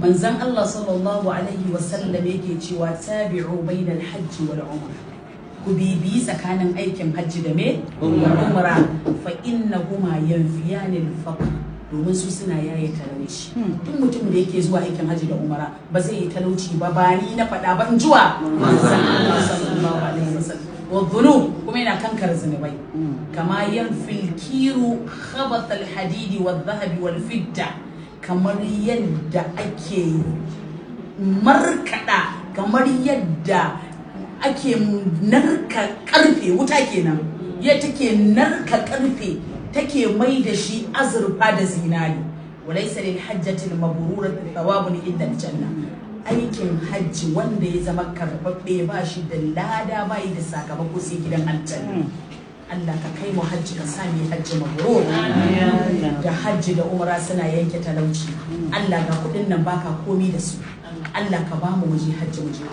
manzon Allah sallallahu alaihi wasallam yake cewa tabi'u bainal hajji wal umra, ku bibi tsakanin aikin hajji da me umra, fa innahuma yanfiyani al-faqr, domin su suna yaye talauci. Duk mutum da yake zuwa aikin hajji da umra ba zai yi talauci ba, ba ni na faɗa ban juwa manzon Allah sallallahu alaihi wasallam. wa dhunub kuma yana kankar zunubai, kama yanfil kiru khabath al-hadidi wal-dhahabi wal-fidda, kamar yadda ake markada, kamar yadda ake narka karfe, wuta kenan ya take narka karfe take mai da shi azurfa da zinari. walaysa lil hajjati al mabrurati thawabun illa al janna, aikin hajji wanda ya zama karbabbe ba shi da lada, bai da sakamako sai gidan aljanna. Allah ka kai mu hajji, ka sami hajji mabrur. Da hajji da umra suna yanke talauci. Allah ga kudin nan baka komi da su, Allah ka ba mu muje hajji muje.